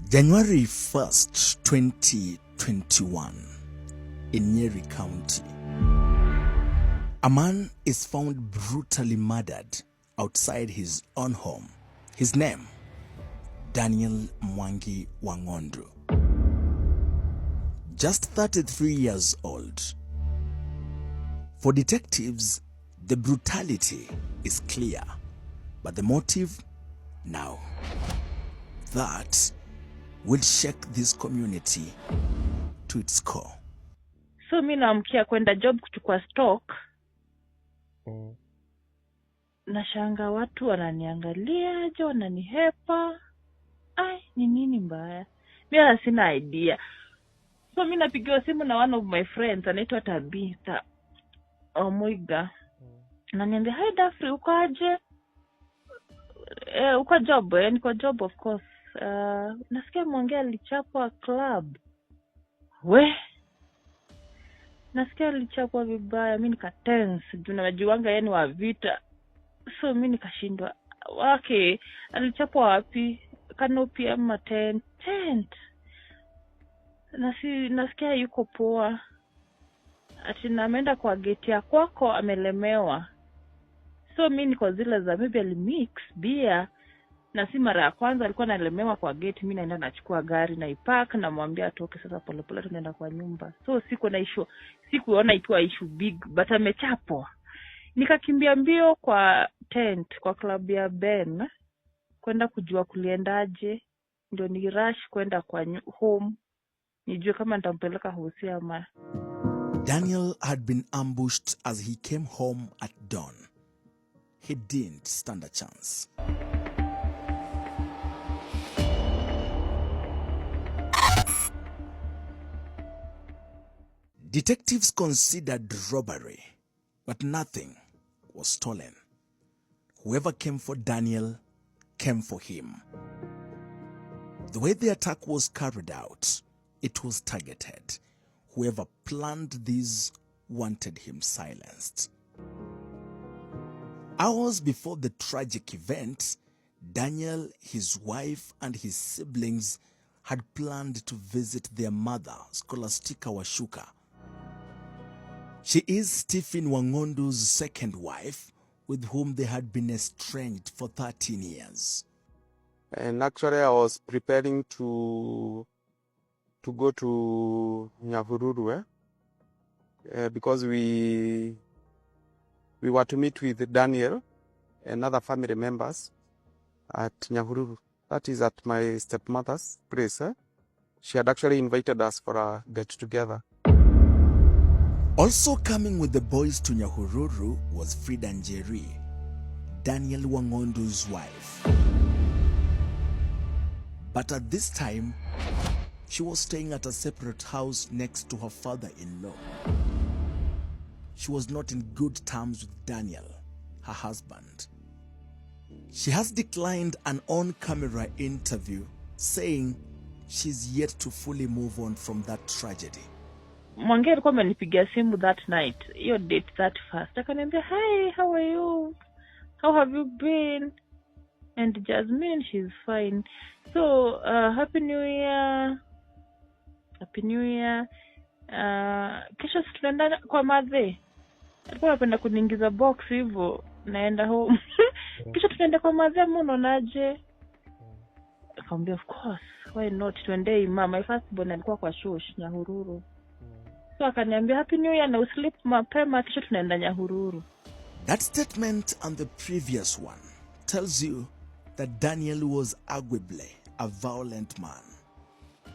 January 1st, 2021, in Nyeri County, a man is found brutally murdered outside his own home. His name, Daniel Mwangi Wangondu. Just 33 years old. For detectives, the brutality is clear, but the motive, now, that will shake this community to its core. So mi naamkia kwenda job kuchukua stock. Nashanga watu wananiangalia, aje wananihepa. Ai, ni nini mbaya? Mimi hata sina idea. So mi napigiwa simu na one of my friends anaitwa Tabitha Omuiga. Ananiambia, "Hi Dafri, uko aje?" Uko job, niko job of course. Nasikia mwongea alichapwa club. We, nasikia alichapwa vibaya. Mimi nikatense, juu najuanga yeye ni wa vita. So mimi nikashindwa. Okay, alichapwa wapi? Canopy ama tent? Nasikia yuko poa. Ati ameenda kwa gate ya kwako amelemewa. So mimi niko zile za maybe alimix beer. Na si mara ya kwanza alikuwa analemewa kwa gate, mimi naenda nachukua gari na ipark na mwambia atoke sasa polepole tunaenda kwa nyumba. So sikuona ikiwa issue big, but amechapwa. Nikakimbia mbio kwa tent kwa club ya Ben kwenda kujua kuliendaje, ndio ni rush kwenda kwa home nijue kama nitampeleka hosi ama. Daniel had been ambushed as he came home at dawn. He didn't stand a chance. Detectives considered robbery, but nothing was stolen. Whoever came for Daniel came for him. The way the attack was carried out, it was targeted. Whoever planned this wanted him silenced. Hours before the tragic event, Daniel, his wife, and his siblings had planned to visit their mother, Scholastica Washuka. She is Stephen Wangondu's second wife, with whom they had been estranged for 13 years. And actually, I was preparing to go to Nyahururu because we were to meet with Daniel and other family members at Nyahururu. That is at my stepmother's place. She had actually invited us for a get-together. Also coming with the boys to Nyahururu was Frida Njeri, Daniel Wangondu's wife. But at this time, she was staying at a separate house next to her father-in-law. She was not in good terms with Daniel, her husband. She has declined an on-camera interview, saying she's yet to fully move on from that tragedy. Mwangi alikuwa amenipigia simu that night, hiyo date 31st. Akaniambia, "Hi, how are you? How have you been?" And Jasmine, she's fine. So, Happy New Year. Happy New Year. Kesho tunaenda kwa madhe. Alikuwa anapenda kuniingiza box hivyo, naenda home. Kesho tunaenda kwa madhe, unaonaje? Akamwambia, "Of course, why not? Tuende mama." My first born alikuwa kwa shosh Nyahururu. So akaniambia, "Happy New Year na usleep mapema, kesho tunaenda Nyahururu." That statement and the previous one tells you that Daniel was arguably a violent man.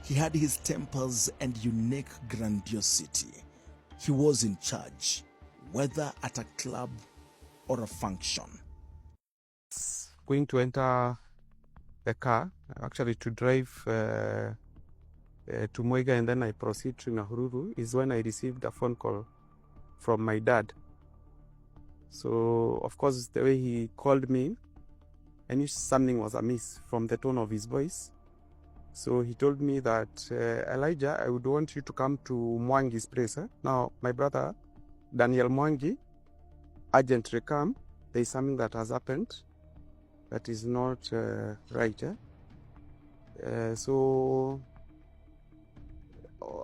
He had his tempers and unique grandiosity. He was in charge, whether at a club or a function. Going to enter the car, actually to drive to Muiga, and then I proceed to Nyahururu, is when I received a phone call from my dad. So, of course, the way he called me, I knew something was amiss from the tone of his voice. So he told me that, "Elijah, I would want you to come to Mwangi's place." Now, my brother, Daniel Mwangi, urgently come. There is something that has happened that is not right. So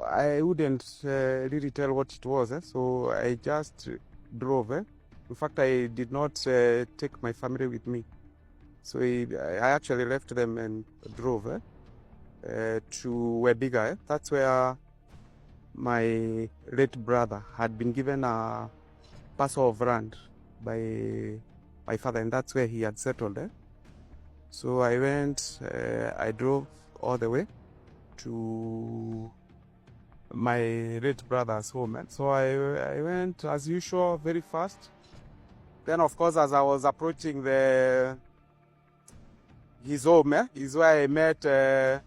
I wouldn't really tell what it was. So I just drove. In fact, I did not take my family with me. So I actually left them and drove to Wediga. That's where my late brother had been given a parcel of land by my father, and that's where he had settled. So I went, I drove all the way to my late brother's home. And so I went as usual, very fast. Then, of course, as I was approaching his home, is where I met a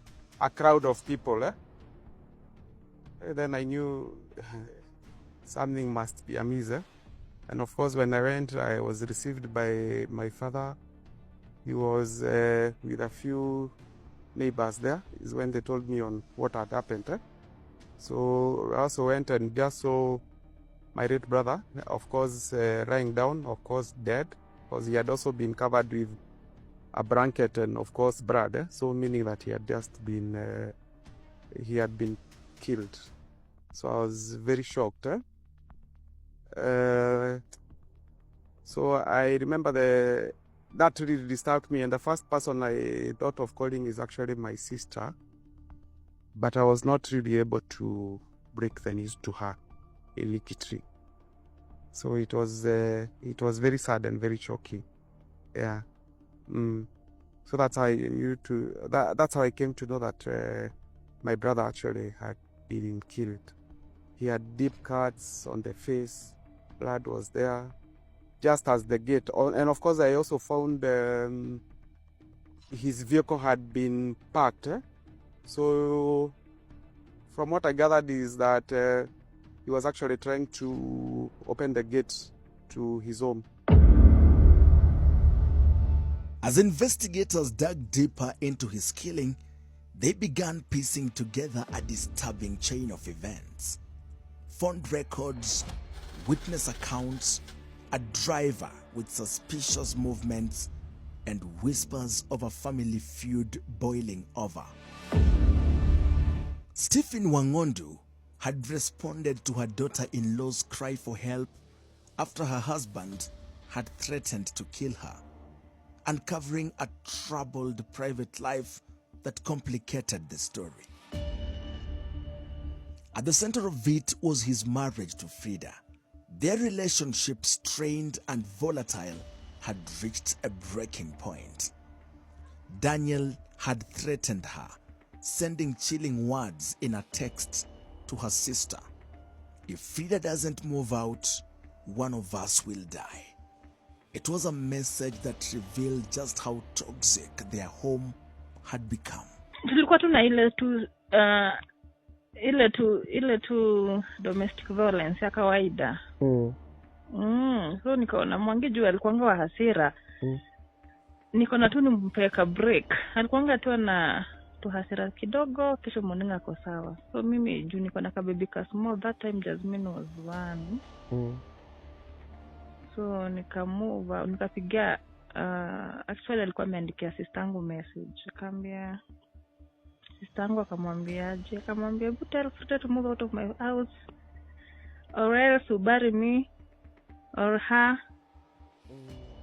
crowd of people. And then I knew something must be amiss. And of course, when I went, I was received by my father. He was with a few neighbors there. Is when they told me on what had happened. So I also went and just saw my late brother, of course, lying down, of course, dead, because he had also been covered with a blanket and, of course, blood. So meaning that he had just been, he had been killed. So I was very shocked. So I remember that really disturbed me, and the first person I thought of calling is actually my sister, but I was not really able to break the news to her immediately. So it was very sad and very shocking. Yeah. So that's how that's how I came to know that my brother actually had been killed. He had deep cuts on the face, blood was there, just as the gate. And of course, I also found his vehicle had been parked. So from what I gathered is that he was actually trying to open the gate to his home. As investigators dug deeper into his killing, they began piecing together a disturbing chain of events. Phone records, witness accounts, a driver with suspicious movements, and whispers of a family feud boiling over. Stephen Wangondu had responded to her daughter-in-law's cry for help after her husband had threatened to kill her, uncovering a troubled private life that complicated the story. At the center of it was his marriage to Frida. Their relationship, strained and volatile, had reached a breaking point. Daniel had threatened her, sending chilling words in a text to her sister. If Frida doesn't move out, one of us will die. It was a message that revealed just how toxic their home had become. Tulikuwa tuna ile tu domestic violence ya kawaida. So nikaona Mwangi juu alikuanga wa hasira. Nikaona tu nimpeka break. Alikuanga tu na tu hasira kidogo, kesho morning ako sawa. So mimi juu niko na baby ka small, that time Jasmine was 1. So nikapigia actually alikuwa ameandikia sistangu message. Akamwambia sistangu akamwambia tell Frida to move out of my house or else you bury me or her.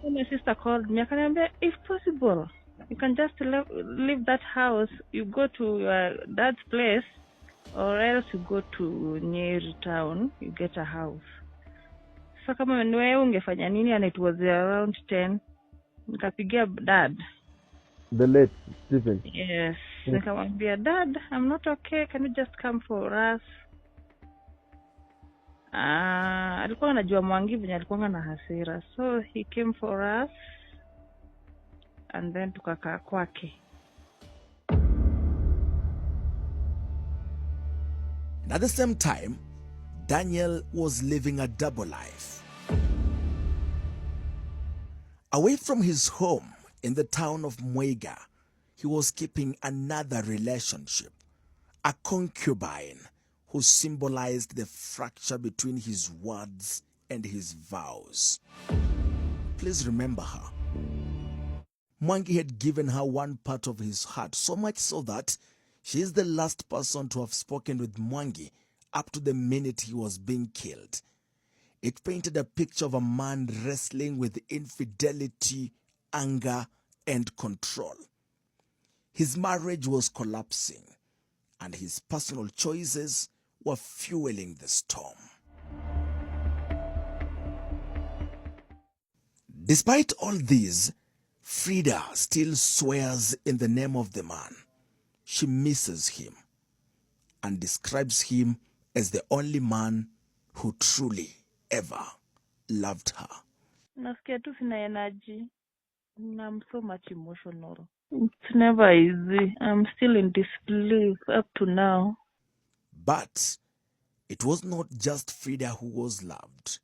So my sister called me. Akaniambia if possible you can just leave that house, you go to your dad's place or else you go to near town, you get a house. So kama wewe ungefanya nini? And it was around 10. Nikapigia dad. The late Stephen. Yes. Nikamwambia, Dad, I'm not okay. Can you just come for us? Alikuwa anajua Mwangi venye alikuwa na hasira. So he came for us and then tukakaa kwake. And at the same time, Daniel was living a double life. Away from his home in the town of Mwega, he was keeping another relationship, a concubine who symbolized the fracture between his words and his vows. Please remember her. Mwangi had given her one part of his heart, so much so that she is the last person to have spoken with Mwangi up to the minute he was being killed. It painted a picture of a man wrestling with infidelity, anger, and control. His marriage was collapsing, and his personal choices were fueling the storm. Despite all this, Frida still swears in the name of the man. She misses him and describes him as the only man who truly ever loved her. Nasikia tu sina energy. I'm so much emotional. It's never easy. I'm still in disbelief up to now. But it was not just Frida who was loved.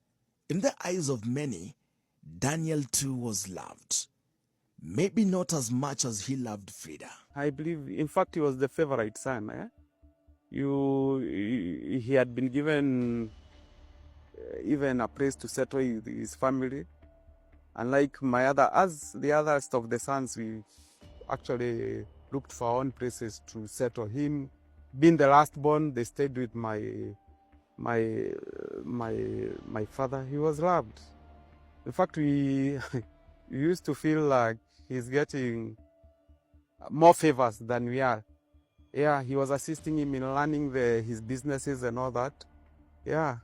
In the eyes of many, Daniel too was loved. Maybe not as much as he loved Frida. I believe, in fact, he was the favorite son. He had been given even a place to settle his family. Unlike the others of the sons, we actually looked for our own places to settle. Him being the last born, they stayed with my father. He was loved. In fact, we used to feel like he's getting more favors than we are. Yeah, he was assisting him in learning his businesses and all that. Yeah.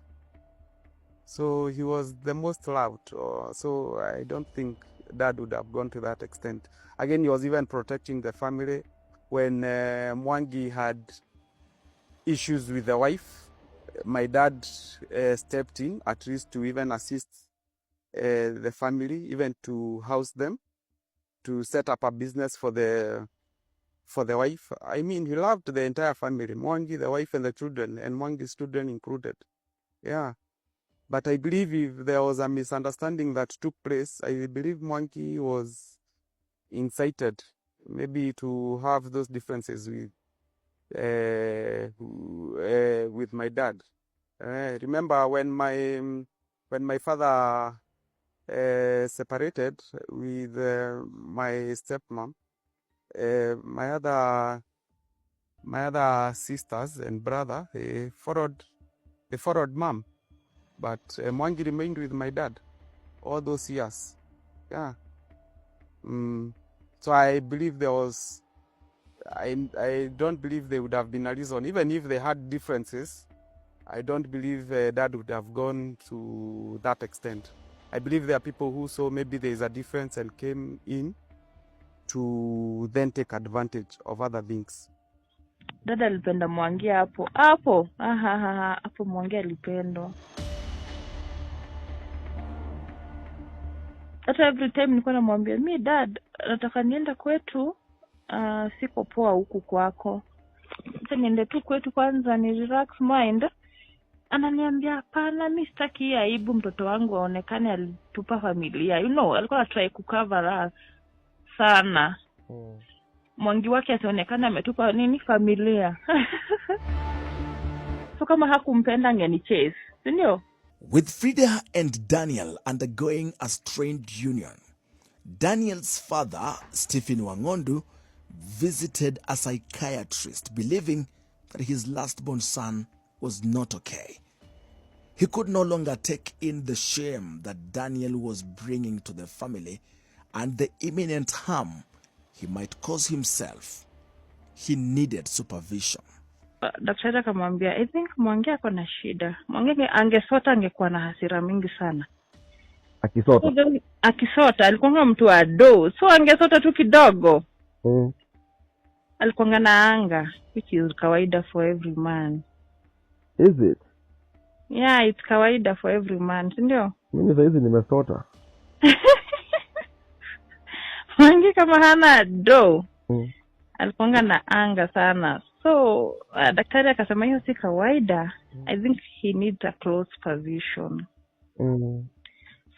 So he was the most loved. So I don't think Dad would have gone to that extent. Again, he was even protecting the family. When Mwangi had issues with the wife, my dad stepped in, at least to even assist the family, even to house them, to set up a business for the wife. I mean, he loved the entire family, Mwangi, the wife, and the children, and Mwangi's children included. Yeah. But I believe if there was a misunderstanding that took place, I believe Mwangi was incited maybe to have those differences with my dad. Remember when my father separated with my stepmom, my other sisters and brother, they followed mom. But Mwangi remained with my dad all those years. Yeah. So I believe there was, I don't believe there would have been a reason. Even if they had differences, I don't believe Dad would have gone to that extent. I believe there are people who saw maybe there is a difference and came in to then take advantage of other things. Dada alipenda Mwangi hapo. Hapo Mwangi alipendwa. Hata every time nilikuwa namwambia, "Mi dad, nataka nienda kwetu, siko poa huku kwako. Sasa niende tu kwetu kwanza ni relax mind." Ananiambia, "Hapana, mimi sitaki aibu mtoto wangu aonekane alitupa familia." Alikuwa anatry kucover us sana. Mwangi wake asionekane ametupa familia. So kama hakumpenda angenichase, ndio? With Frida and Daniel undergoing a strained union, Daniel's father, Stephen Wangondu, visited a psychiatrist, believing that his last-born son was not okay. He could no longer take in the shame that Daniel was bringing to the family and the imminent harm he might cause himself. He needed supervision. Daktari akamwambia, "I think Mwangi ako na shida. Mwangi angesota angekuwa na hasira mingi sana." Akisota alikuwa mtu wa do. So angesota tu kidogo. Alikuwa na anga, which is kawaida for every man. Is it? Yeah, it's kawaida for every man, ndio? Mimi saizi nimesota. Mwangi kama hana do. Alikuwa na anga sana. So daktari akasema hiyo si kawaida. I think he needs a close supervision.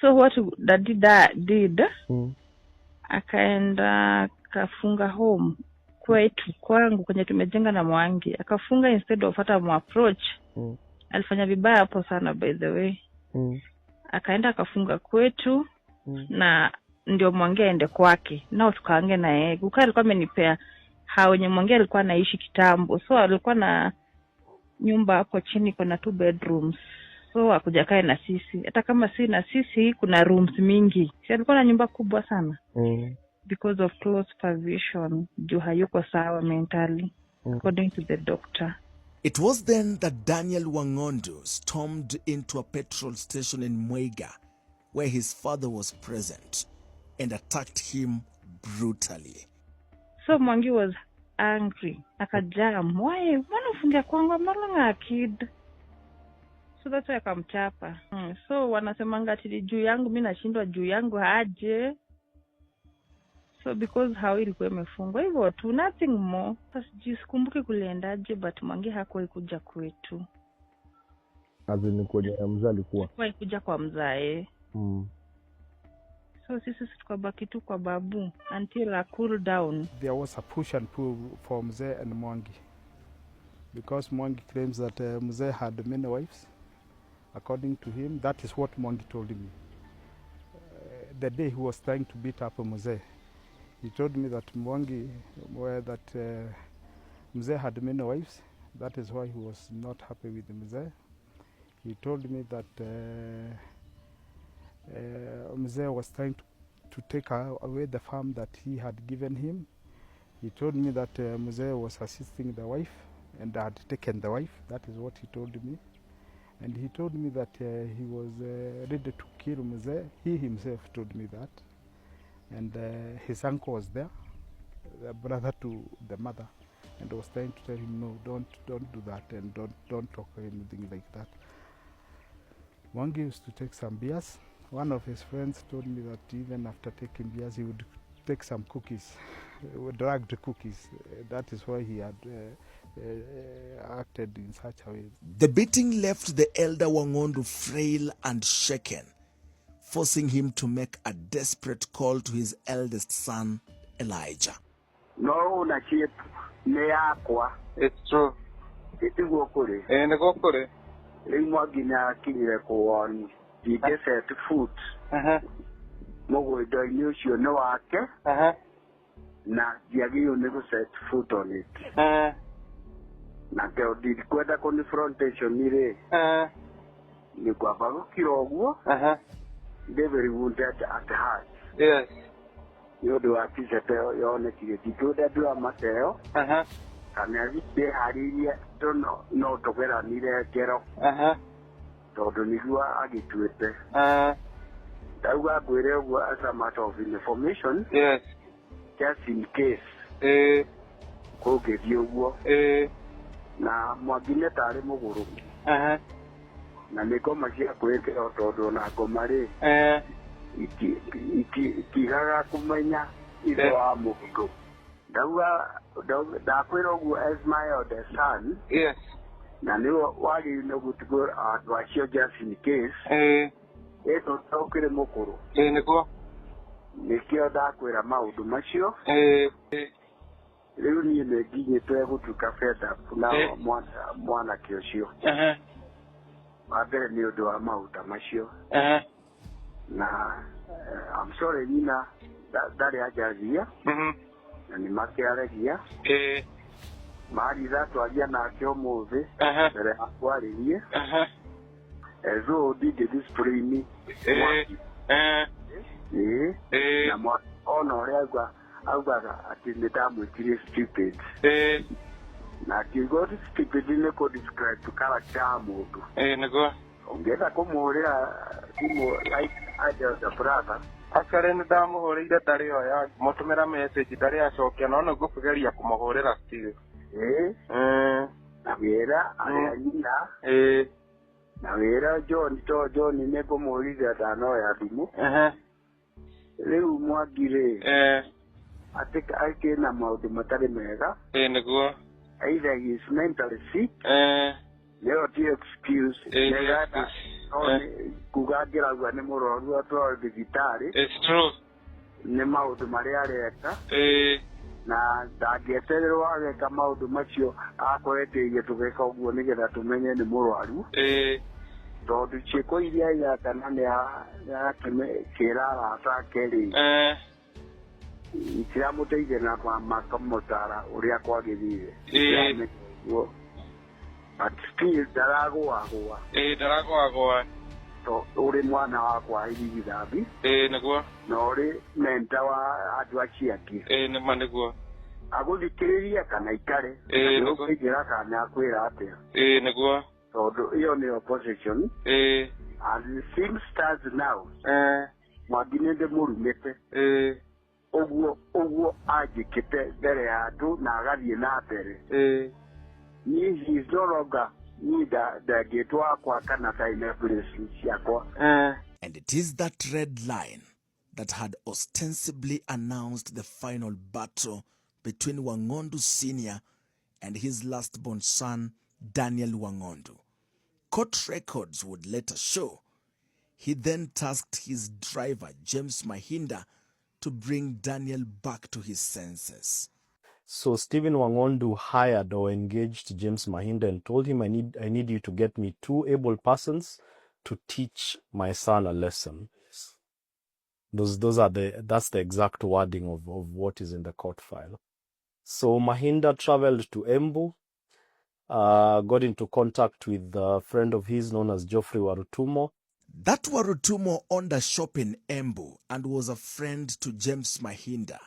So what Daddy did, akaenda kafunga home kwetu kwangu kwenye tumejenga na Mwangi. Akafunga instead of hata mu-approach. Alifanya vibaya hapo sana by the way. Akaenda akafunga kwetu na ndio Mwangi aende kwake, nao tukaange na yeye. Guka alikuwa amenipea wenye Mwangi alikuwa anaishi kitambo, so alikuwa na nyumba hapo chini, kuna 2 bedrooms, so akuja kae na sisi. Hata kama si na sisi, kuna rooms mingi. Si alikuwa na nyumba kubwa sana because of close supervision, juu hayuko sawa mentally, according to the doctor. It was then that Daniel Wang'ondo stormed into a petrol station in Mwega, where his father was present, and attacked him brutally. So Mwangi was angry. Akajam, why? Mbona ufungia kwangu? I'm no longer a kid. So that's why akamchapa. So wanasemanga ati juu yangu, mimi nashindwa juu yangu aje. So because how ilikuwa imefungwa hivyo tu, nothing more. Sasa sikumbuki kuliendaje, but Mwangi hakuwa kuja kwetu. Azini kwenye mzee alikuwa. Kwa kuja kwa mzae. So sisi tukabaki tu kwa babu until I cool down. There was a push and pull for Mzee and Mwangi, because Mwangi claims that Mzee had many wives. According to him, that is what Mwangi told me. The day he was trying to beat up Mzee, he told me that Mwangi, Mzee had many wives. That is why he was not happy with Mzee. He told me that Mzee was trying to take away the farm that he had given him. He told me that Mzee was assisting the wife and had taken the wife. That is what he told me. And he told me that he was ready to kill Mzee. He himself told me that. And his uncle was there, the brother to the mother, and was trying to tell him, no, don't do that, and don't talk or anything like that. Mwangi used to take some beers. One of his friends told me that even after taking beers, he would take some cookies, drugged cookies. That is why he had acted in such a way. The beating left the elder Wang'ondo frail and shaken, forcing him to make a desperate call to his eldest son, Elijah. No, na chip ne akwa. It's true. Iti gokore. And go for it. Mwangi na kinyere kuoni. He just had food. Mogo do you know ake. Na diagio nego set food on it. Na keo did kwenda confrontation nire. Ni kwa bago kirogo. They very wounded at the heart. Yes. You do a piece of your neck. You do that do a mateo. And as they had it, don't know to where I need a get up. So don't you argue to it. That was where as a matter of information. Yes. Just in case. Go give you work. Na mwagine tare moguru. Na niko mashia kweke otodo na komare. Ikigaga kumenya ido amugo. Da kwero gu as my other son. Yes. Na niwo wali no good go advisor just in case. Eto tokere mokoro. Niko. Nikio da kwera maudu machio. Leo ni neginye twego tukafeta kuna mwana kioshio. Abere ni odo amauda machio. Na I'm sorry Nina that ajazia. Na ni makiaregia. Mali zato alia na kiomoze. Bere akwariye. Ezo did this for me. Na mo honore agwa ati nitamu kiri stupid. Na kigo stupid ne ko describe to character amudu. Niko. Ongeza kumuhorera kimo like aja the brother. Akare ndamuhoreire ndari oya mutumira message ndari acokia no ngukugeria kumuhorera still. Na wera ayanyina. Na wera John neko muhorira dano ya dimu. Leo mwagire. I can amount the matari mega. Niko. Either he is mentally sick. Leo the excuse. Kugagira gwane mororu atwa digitari. It's true. Ne maudu mariareka. Na ndagietererwo ageka maudu macio akorete ige tugeka uguo nigetha tumenye ni murwaru. tondũ ciĩko iria yakana nĩ kĩra arata ake rĩ itiramũteithia na makamũtara ũrĩa kwagĩrĩire but still ndaragũagũa ũrĩ mwana wakwa irigithathi nĩguo na ũrĩ menta wa andũ acio angĩ nĩma nĩguo agũthikĩrĩria kana ikare nĩũkũingĩra kana akwĩra atĩa nĩguo tondũ ĩyo nĩyo position as the thing stands now Mwangi nĩ ndĩmũrumĩte ũguo anjĩkĩte mbere ya andũ na agathiĩ na mbere he is no longer ndangĩtwo akwa kana time place ciakwa. And it is that red line that had ostensibly announced the final battle between Wang'ondu Sr. and his last-born son, Daniel Wang'ondu. Court records would later show he then tasked his driver, James Mahinda, to bring Daniel back to his senses. So Stephen Wang'ondu hired or engaged James Mahinda and told him, I need you to get me 2 able persons to teach my son a lesson. That's the exact wording of what is in the court file. So Mahinda traveled to Embu, got into contact with a friend of his known as Geoffrey Warutumo. That Warutumo owned a shop in Embu and was a friend to James Mahinda.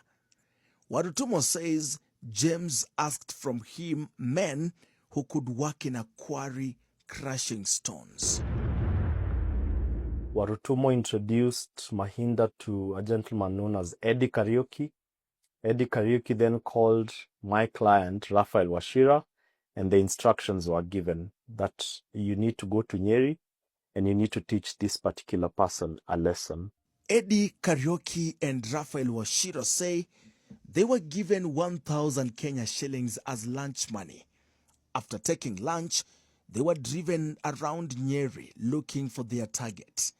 Warutumo says James asked from him men who could work in a quarry crushing stones. Warutumo introduced Mahinda to a gentleman known as Eddie Kariuki. Eddie Kariuki then called my client, Raphael Wachira, and the instructions were given that you need to go to Nyeri and you need to teach this particular person a lesson. Eddie Kariuki and Raphael Wachira say they were given 1,000 Kenya shillings as lunch money. After taking lunch, they were driven around Nyeri looking for their target.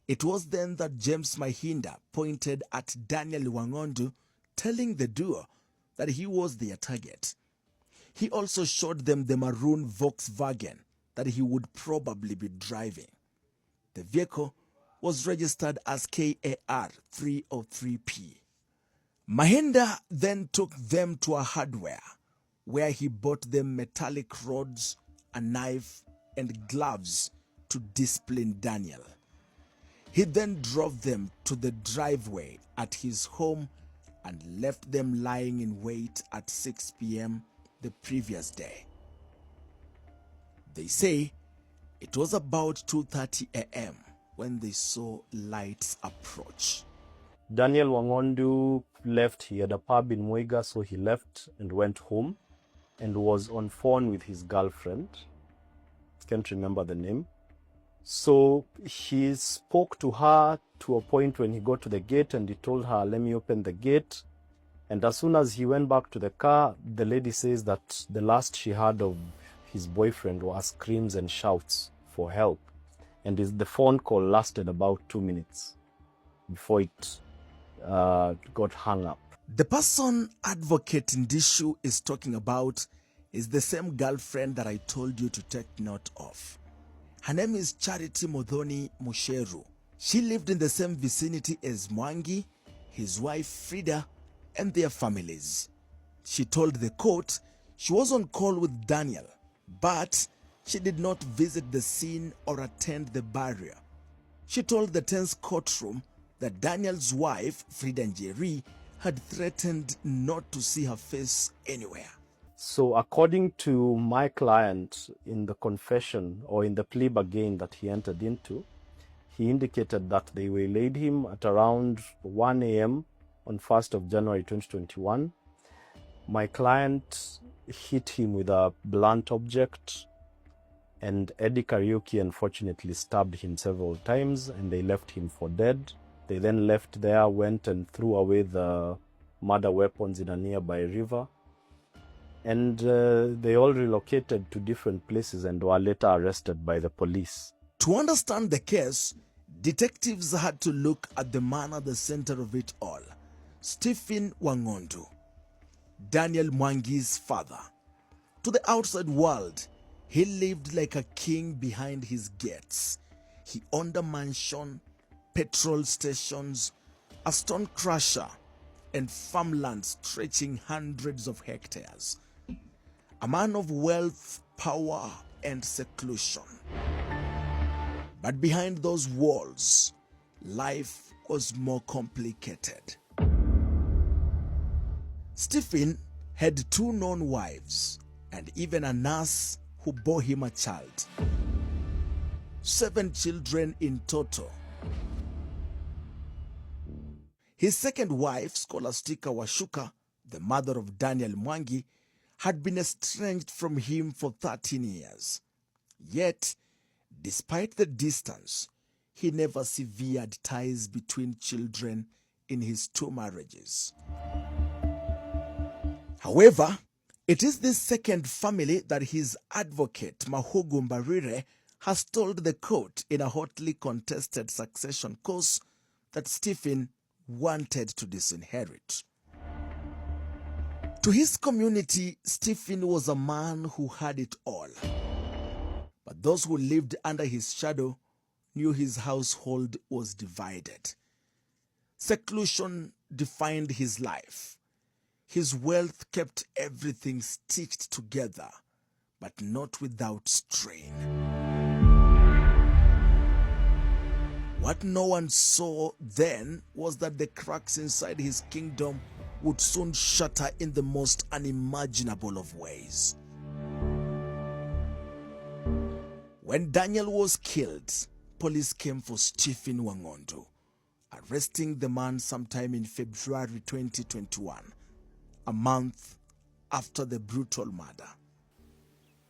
It was then that James Mahinda pointed at Daniel Wang'ondu, telling the duo that he was their target. He also showed them the maroon Volkswagen that he would probably be driving. The vehicle was registered as KAR 303P. Mahinda then took them to a hardware where he bought them metallic rods, a knife, and gloves to discipline Daniel. He then drove them to the driveway at his home and left them lying in wait at 6 p.m. the previous day. They say it was about 2:30 a.m. when they saw lights approach. Daniel Wang'ondu left. He had a pub in Muiga, so he left and went home and was on phone with his girlfriend. Can't remember the name. So he spoke to her to a point when he got to the gate and he told her, let me open the gate. And as soon as he went back to the car, the lady says that the last she heard of his boyfriend was screams and shouts for help. And the phone call lasted about 2 minutes before it got hung up. The person Advocate Ndishu is talking about is the same girlfriend that I told you to take note of. Her name is Charity Modhoni Musheru. She lived in the same vicinity as Mwangi, his wife Frida, and their families. She told the court she was on call with Daniel, but she did not visit the scene or attend the burial. She told the tense courtroom that Daniel's wife, Frida Njeri, had threatened not to see her face anywhere. So according to my client, in the confession or in the plea bargain that he entered into, he indicated that they waylaid him at around 1 a.m. on 1st of January 2021. My client hit him with a blunt object, and Eddie Kariuki unfortunately stabbed him several times, and they left him for dead. They then left there, went and threw away the murder weapons in a nearby river. And they all relocated to different places and were later arrested by the police. To understand the case, detectives had to look at the man at the center of it all, Stephen Wang'ondu, Daniel Mwangi's father. To the outside world, He lived like a king behind his gates. He owned a mansion, petrol stations, a stone crusher, and farmland stretching hundreds of hectares. A man of wealth, power, and seclusion. But behind those walls, life was more complicated. Stephen had 2 known wives and even a nurse who bore him a child. 7 children in total. His second wife, Scholastica Washuka, the mother of Daniel Mwangi, had been estranged from him for 13 years. Yet, despite the distance, he never severed ties between children in his 2 marriages. However, it is this second family that his advocate, Mahugu Mbarire, has told the court in a hotly contested succession cause that Stephen wanted to disinherit. To his community, Stephen was a man who had it all. But those who lived under his shadow knew his household was divided. Seclusion defined his life. His wealth kept everything stitched together, but not without strain. What no one saw then was that the cracks inside his kingdom would soon shatter in the most unimaginable of ways. When Daniel was killed, police came for Stephen Wangondo, arresting the man sometime in February 2021, a month after the brutal murder.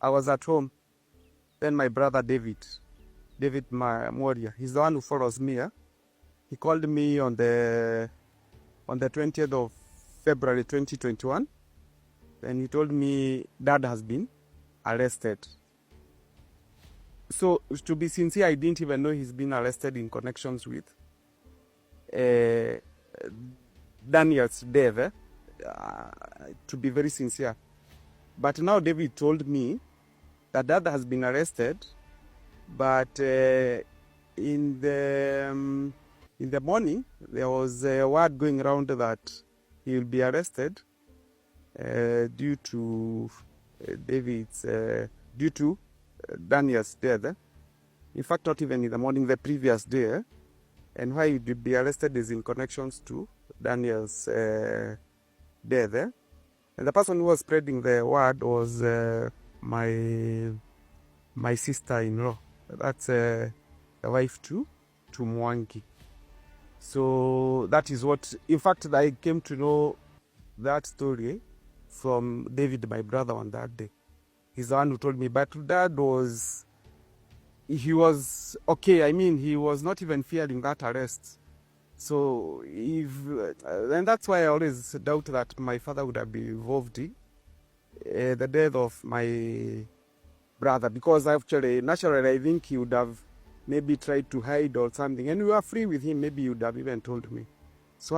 I was at home. Then my brother David Moria, he's the one who follows me. He called me on the 20th of February 2021. Then he told me Dad has been arrested. So to be sincere, I didn't even know he's been arrested in connections with Daniel's death. To be very sincere. But now David told me that Dad has been arrested, but in the morning there was a word going around that he will be arrested due to Daniel's death. In fact, not even in the morning, the previous day. And why he would be arrested is in connections to Daniel's death. And the person who was spreading the word was my sister-in-law. That's the wife to Mwangi. So that is what, in fact, I came to know that story from David, my brother, on that day. He's the one who told me, but Dad was okay. I mean, he was not even fearing that arrest. So, and that's why I always doubt that my father would have been involved in the death of my brother, because actually, naturally, I think he would have maybe tried to hide or something. And we were free with him, maybe he would have even told me. So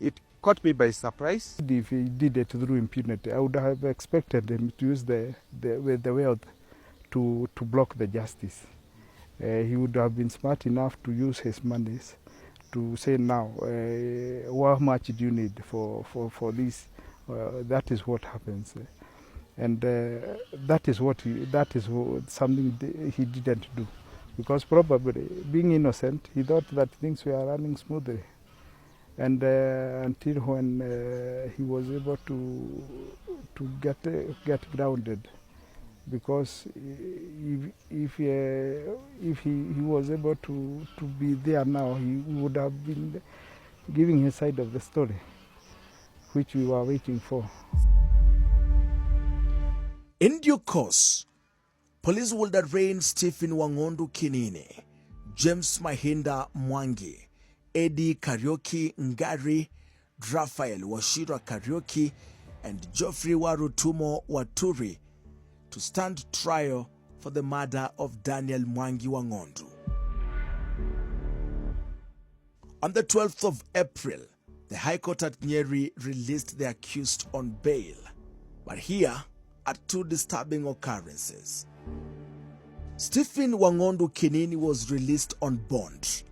it caught me by surprise. If he did it through impunity, I would have expected him to use the wealth to block the justice. He would have been smart enough to use his monies to say, now, how much do you need for this? That is what happens. And that is something he didn't do. Because probably, being innocent, he thought that things were running smoothly. And until when he was able to get grounded, because if he was able to be there now, he would have been giving his side of the story, which we were waiting for. In due course, police would arraign Stephen Wangondo Kinini, James Mahinda Mwangi, Eddie Kariuki Ngari, Raphael Washira Kariuki, and Geoffrey Warutumo Waturi to stand trial for the murder of Daniel Mwangi Wangondo. On the 12th of April, the High Court at Nyeri released the accused on bail. But here, at two disturbing occurrences. Stephen Wang'ondu Kinini was released on bond.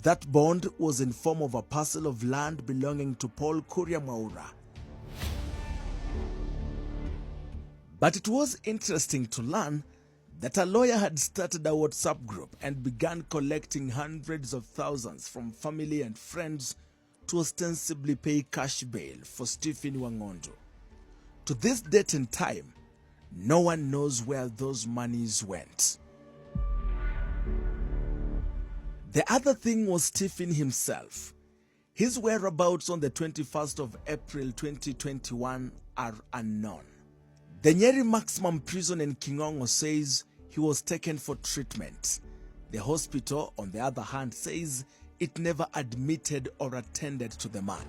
That bond was in form of a parcel of land belonging to Paul Kuria Mwaura. But it was interesting to learn that a lawyer had started a WhatsApp group and began collecting hundreds of thousands from family and friends to ostensibly pay cash bail for Stephen Wang'ondu. To this date and time, no one knows where those monies went. The other thing was Stephen himself. His whereabouts on the 21st of April 2021 are unknown. The Nyeri Maximum Prison in Kingongo says he was taken for treatment. The hospital, on the other hand, says it never admitted or attended to the man.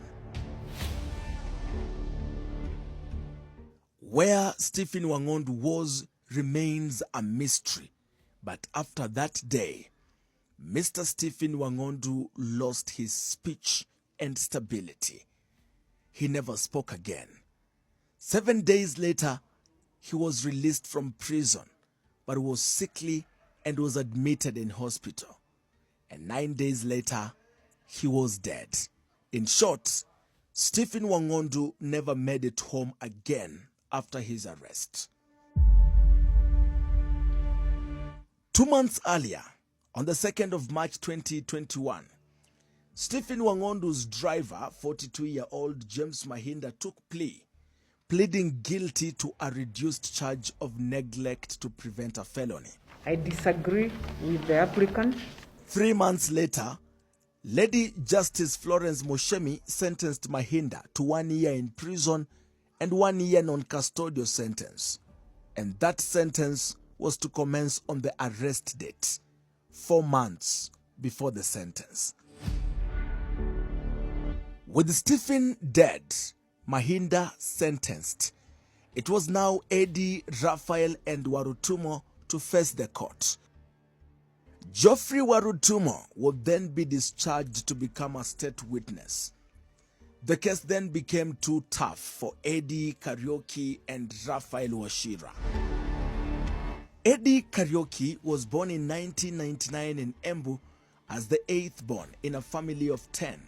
Where Stephen Wang'ondu was remains a mystery. But after that day, Mr. Stephen Wang'ondu lost his speech and stability. He never spoke again. 7 days later, he was released from prison, but was sickly and was admitted in hospital. And 9 days later, he was dead. In short, Stephen Wang'ondu never made it home again after his arrest. 2 months earlier, on the 2nd of March 2021, Stephen Wang'ondu's driver, 42-year-old James Mahinda, took plea, pleading guilty to a reduced charge of neglect to prevent a felony. I disagree with the applicant. 3 months later, Lady Justice Florence Moshemi sentenced Mahinda to 1 year in prison and 1 year non-custodial sentence. And that sentence was to commence on the arrest date, 4 months before the sentence. With Stephen dead, Mahinda sentenced, it was now Eddie, Raphael and Warutumo to face the court. Geoffrey Warutumo would then be discharged to become a state witness. The case then became too tough for Eddie Kariuki and Raphael Washira. Eddie Kariuki was born in 1999 in Embu as the 8th born in a family of 10.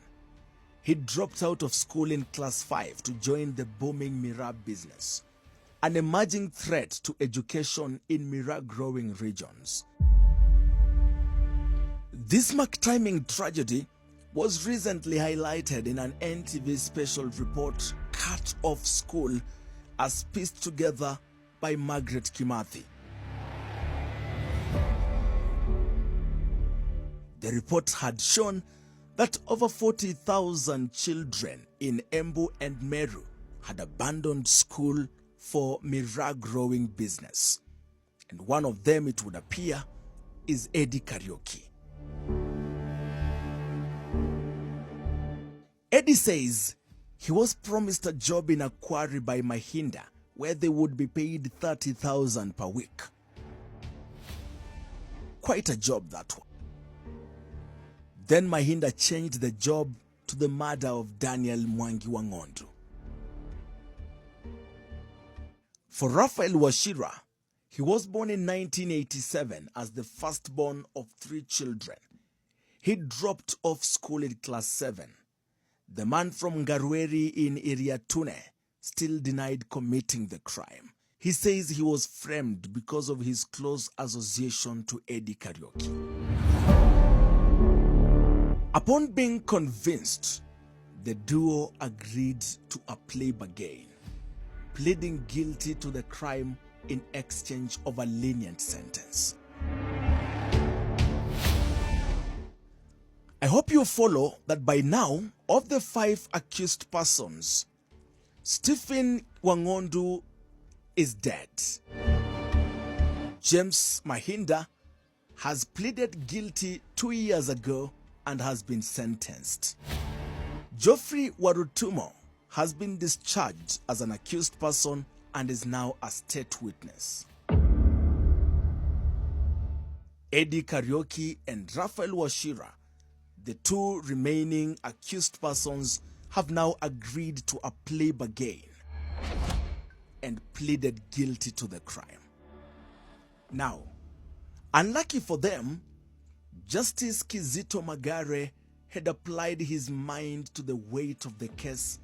He dropped out of school in class 5 to join the booming miraa business, an emerging threat to education in miraa growing regions. This McTiming tragedy was recently highlighted in an NTV special report, Cut Off School, as pieced together by Margaret Kimathi. The report had shown that over 40,000 children in Embu and Meru had abandoned school for miraa growing business. And one of them, it would appear, is Eddie Kariuki. Eddie says he was promised a job in a quarry by Mahinda where they would be paid 30,000 per week. Quite a job, that one. Then Mahinda changed the job to the murder of Daniel Mwangi Wang'ondu. For Raphael Washira, he was born in 1987 as the firstborn of 3 children. He dropped off school in class 7. The man from Ngarweri in Iriatune still denied committing the crime. He says he was framed because of his close association to Eddie Kariuki. Upon being convinced, the duo agreed to a plea bargain, pleading guilty to the crime in exchange of a lenient sentence. I hope you follow that by now, of the 5 accused persons, Stephen Wang'ondu is dead. James Mahinda has pleaded guilty 2 years ago and has been sentenced. Geoffrey Warutumo has been discharged as an accused person and is now a state witness. Eddie Kariuki and Raphael Washira, the 2 remaining accused persons, have now agreed to a plea bargain. and pleaded guilty to the crime. Now, unlucky for them, Justice Kizito Magare had applied his mind to the weight of the case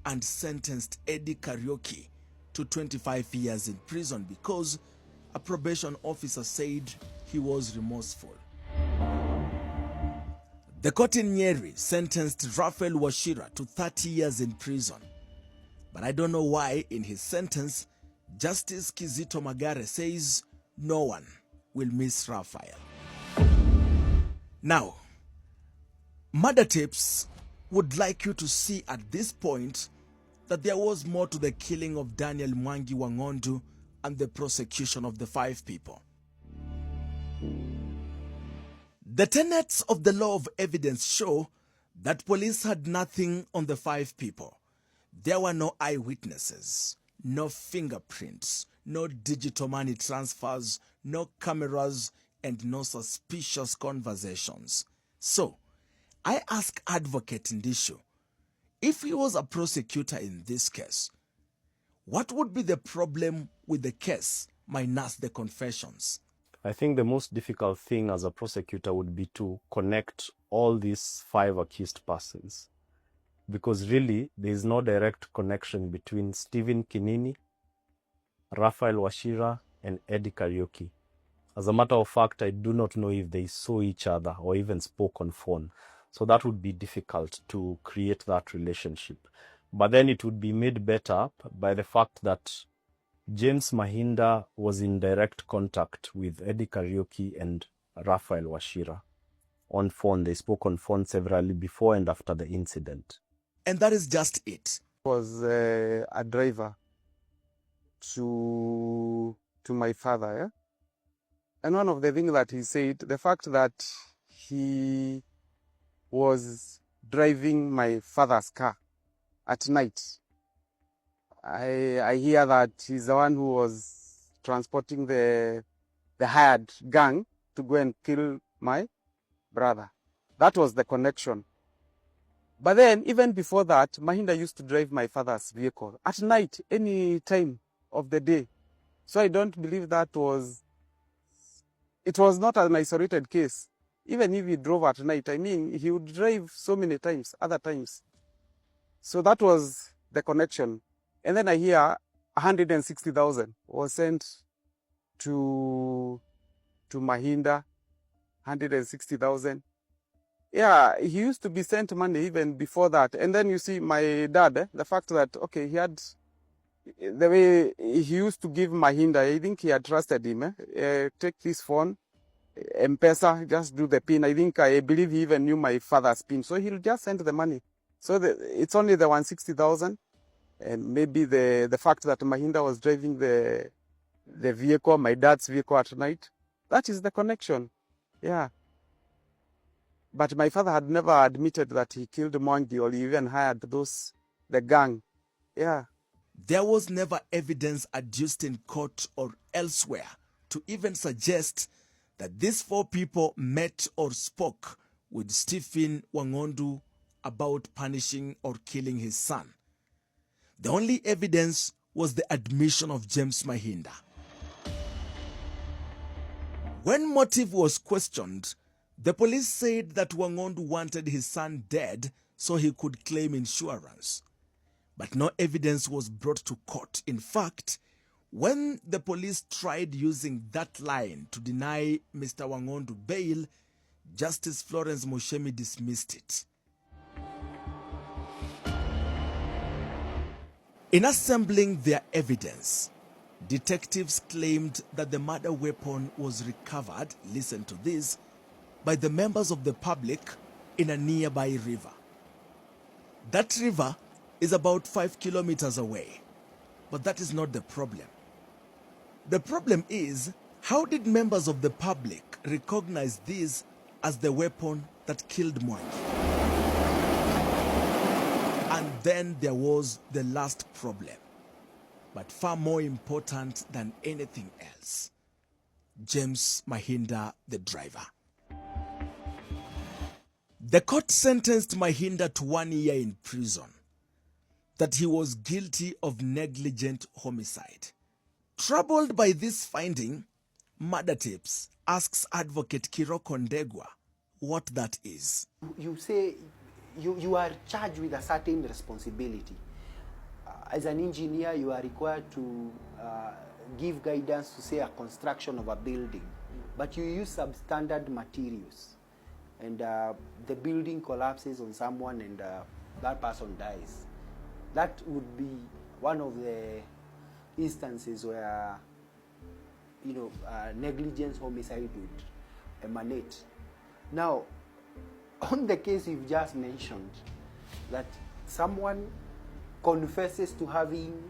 and sentenced Eddie Kariuki to 25 years in prison because a probation officer said he was remorseful. The court in Nyeri sentenced Raphael Wachira to 30 years in prison. But I don't know why in his sentence, Justice Kizito Magare says no one will miss Raphael. Now, Murder Tapes would like you to see at this point that there was more to the killing of Daniel Mwangi Wang'ondu and the prosecution of the 5 people. The tenets of the law of evidence show that police had nothing on the 5 people. There were no eyewitnesses, no fingerprints, no digital money transfers, no cameras, and no suspicious conversations. So, I ask Advocate Ndishu, if he was a prosecutor in this case, what would be the problem with the case minus the confessions? I think the most difficult thing as a prosecutor would be to connect all these 5 accused persons. Because really, there is no direct connection between Stephen Kinini, Raphael Wachira, and Eddie Kariuki. As a matter of fact, I do not know if they saw each other or even spoke on phone. So that would be difficult to create that relationship. But then it would be made better by the fact that James Mahinda was in direct contact with Eddie Kariuki and Raphael Wachira on phone. They spoke on phone severally before and after the incident. And that is just it. Was a driver to my father, yeah? And one of the things that he said, the fact that he was driving my father's car at night. I hear that he's the one who was transporting the hired gang to go and kill my brother. That was the connection. But then, even before that, Mahinda used to drive my father's vehicle at night, any time of the day. So I don't believe it was not an isolated case. Even if he drove at night, I mean, he would drive so many times, other times. So that was the connection. And then I hear 160,000 was sent to Mahinda, 160,000. Yeah, he used to be sent money even before that. And then you see my dad, the fact that, okay, he had, the way he used to give Mahinda, I think he had trusted him. Take this phone, M-Pesa, just do the PIN. I believe he even knew my father's PIN. So he'll just send the money. So it's only the 160,000. And maybe the fact that Mahinda was driving the vehicle, my dad's vehicle at night, that is the connection. Yeah. But my father had never admitted that he killed Mwangi or even hired the gang. Yeah. There was never evidence adduced in court or elsewhere to even suggest that these 4 people met or spoke with Stephen Wang'ondu about punishing or killing his son. The only evidence was the admission of James Mahinda. When motive was questioned, the police said that Wang'ondu wanted his son dead so he could claim insurance. But no evidence was brought to court. In fact, when the police tried using that line to deny Mr. Wang'ondu bail, Justice Florence Moshemi dismissed it. In assembling their evidence, detectives claimed that the murder weapon was recovered, listen to this, by the members of the public in a nearby river. That river is about 5 kilometers away, but that is not the problem. The problem is, how did members of the public recognize this as the weapon that killed Mwangi? And then there was the last problem, but far more important than anything else. James Mahinda, the driver. The court sentenced Mahinda to 1 year in prison. that he was guilty of negligent homicide. Troubled by this finding, Murder Tips asks Advocate Kiroko Ndegwa what that is. You say you are charged with a certain responsibility. As an engineer, you are required to give guidance to, say, a construction of a building, but you use substandard materials, and the building collapses on someone and that person dies. That would be one of the instances where, you know, negligence homicide would emanate. Now, on the case you've just mentioned, that someone confesses to having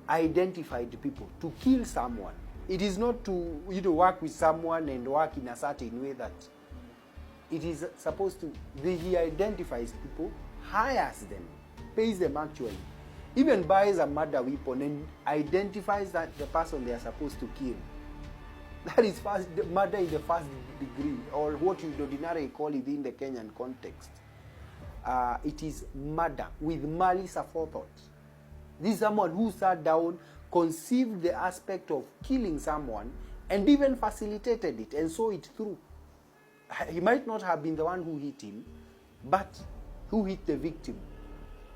identified people to kill someone. It is not to, you know, work with someone and work in a certain way that it is supposed to. He identifies people, hires them, pays them actually, even buys a murder weapon and identifies that the person they are supposed to kill. That is murder in the first degree, or what you ordinarily call it in the Kenyan context. It is murder with malice aforethought. This is someone who sat down, conceived the aspect of killing someone, and even facilitated it and saw it through. He might not have been the one who hit him, but who hit the victim.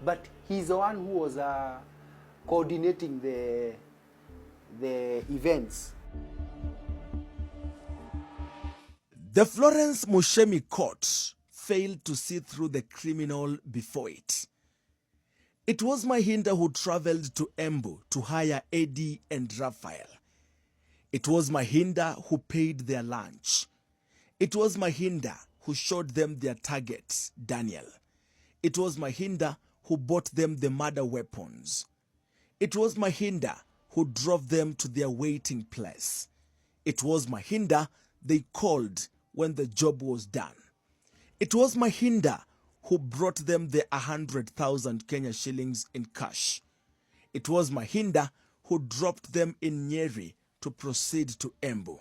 But he's the one who was coordinating the events. The Florence Mushemi court failed to see through the criminal before it. It was Mahinda who traveled to Embu to hire Eddie and Raphael. It was Mahinda who paid their lunch. It was Mahinda who showed them their target, Daniel. It was Mahinda who bought them the murder weapons. It was Mahinda who drove them to their waiting place. It was Mahinda they called when the job was done. It was Mahinda who brought them the 100,000 Kenya shillings in cash. It was Mahinda who dropped them in Nyeri to proceed to Embu.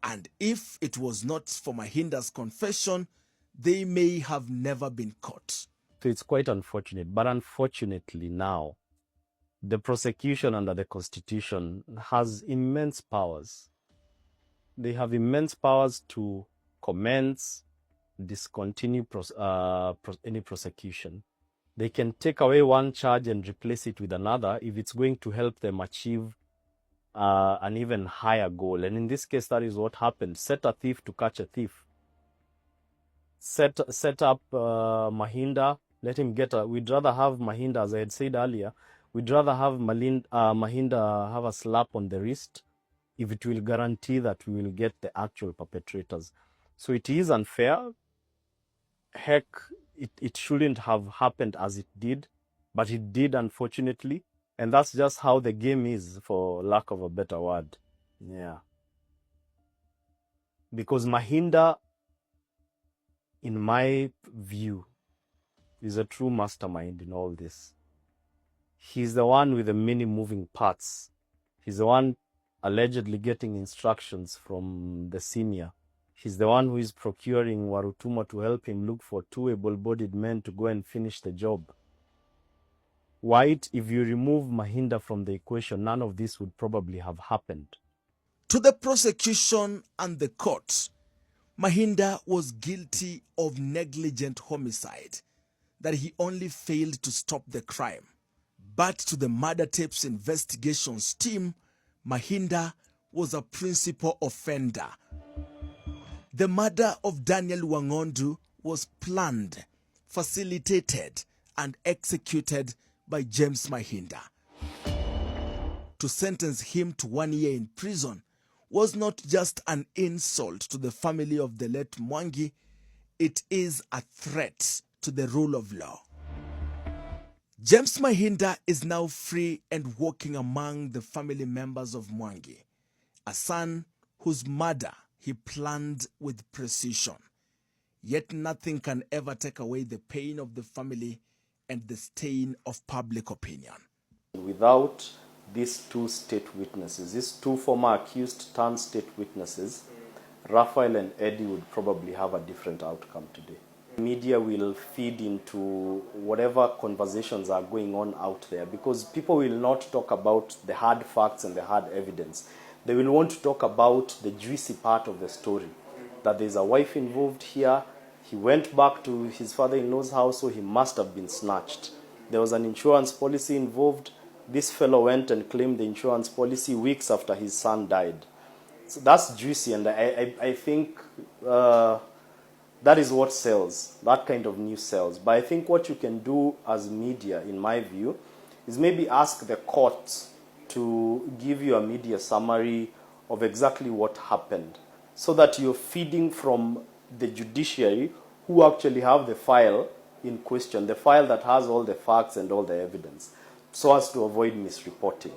And if it was not for Mahinda's confession, they may have never been caught. So it's quite unfortunate, but unfortunately now, the prosecution under the Constitution has immense powers. They have immense powers to commence, discontinue any prosecution. They can take away one charge and replace it with another if it's going to help them achieve an even higher goal. And in this case, that is what happened. Set a thief to catch a thief. Set up Mahinda, let him get we'd rather have Mahinda, as I had said earlier, we'd rather have Mahinda have a slap on the wrist if it will guarantee that we will get the actual perpetrators. So it is unfair. Heck, it shouldn't have happened as it did, but it did, unfortunately. And that's just how the game is, for lack of a better word. Yeah. Because Mahinda, in my view, is a true mastermind in all this. He's the one with the many moving parts. He's the one allegedly getting instructions from the senior. He's the one who is procuring Warutuma to help him look for 2 able-bodied men to go and finish the job. White, if you remove Mahinda from the equation, none of this would probably have happened. To the prosecution and the court, Mahinda was guilty of negligent homicide, that he only failed to stop the crime. But to the Murder Tapes investigations team, Mahinda was a principal offender. The murder of Daniel Wangondu was planned, facilitated, and executed by James Mahinda. To sentence him to 1 year in prison was not just an insult to the family of the late Mwangi, it is a threat to the rule of law. James Mahinda is now free and walking among the family members of Mwangi, a son whose murder he planned with precision. Yet nothing can ever take away the pain of the family and the stain of public opinion. Without these 2 state witnesses, these 2 former accused turned state witnesses, Raphael and Eddie would probably have a different outcome today. Media will feed into whatever conversations are going on out there, because people will not talk about the hard facts and the hard evidence. They will want to talk about the juicy part of the story, that there's a wife involved here. He went back to his father-in-law's house, so he must have been snatched. There was an insurance policy involved. This fellow went and claimed the insurance policy weeks after his son died. So that's juicy, and I think that is what sells. That kind of news sells. But I think what you can do as media, in my view, is maybe ask the courts to give you a media summary of exactly what happened, so that you're feeding from the judiciary, who actually have the file in question, the file that has all the facts and all the evidence, so as to avoid misreporting.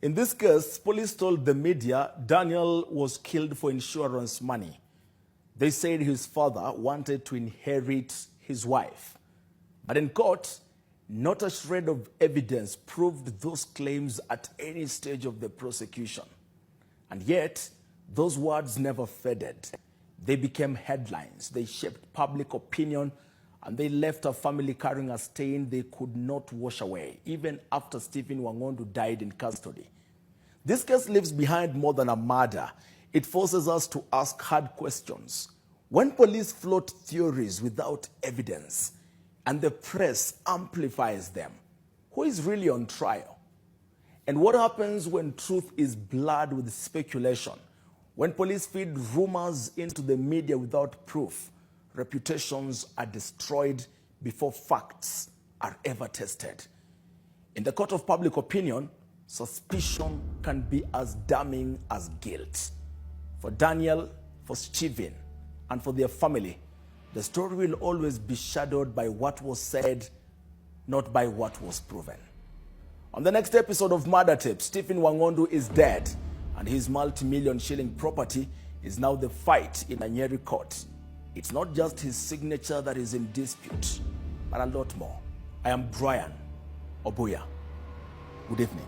In this case, police told the media Daniel was killed for insurance money. They said his father wanted to inherit his wife. But in court, not a shred of evidence proved those claims at any stage of the prosecution. And yet, those words never faded. They became headlines. They shaped public opinion, and they left a family carrying a stain they could not wash away, even after Stephen Wangondu died in custody. This case leaves behind more than a murder. It forces us to ask hard questions. When police float theories without evidence, and the press amplifies them, who is really on trial? And what happens when truth is blurred with speculation? When police feed rumors into the media without proof, reputations are destroyed before facts are ever tested. In the court of public opinion, suspicion can be as damning as guilt. For Daniel, for Stephen, and for their family, the story will always be shadowed by what was said, not by what was proven. On the next episode of Murder Tape, Stephen Wangondu is dead, and his multi-million shilling property is now the fight in a Nyeri court. It's not just his signature that is in dispute, but a lot more. I am Brian Obuya. Good evening.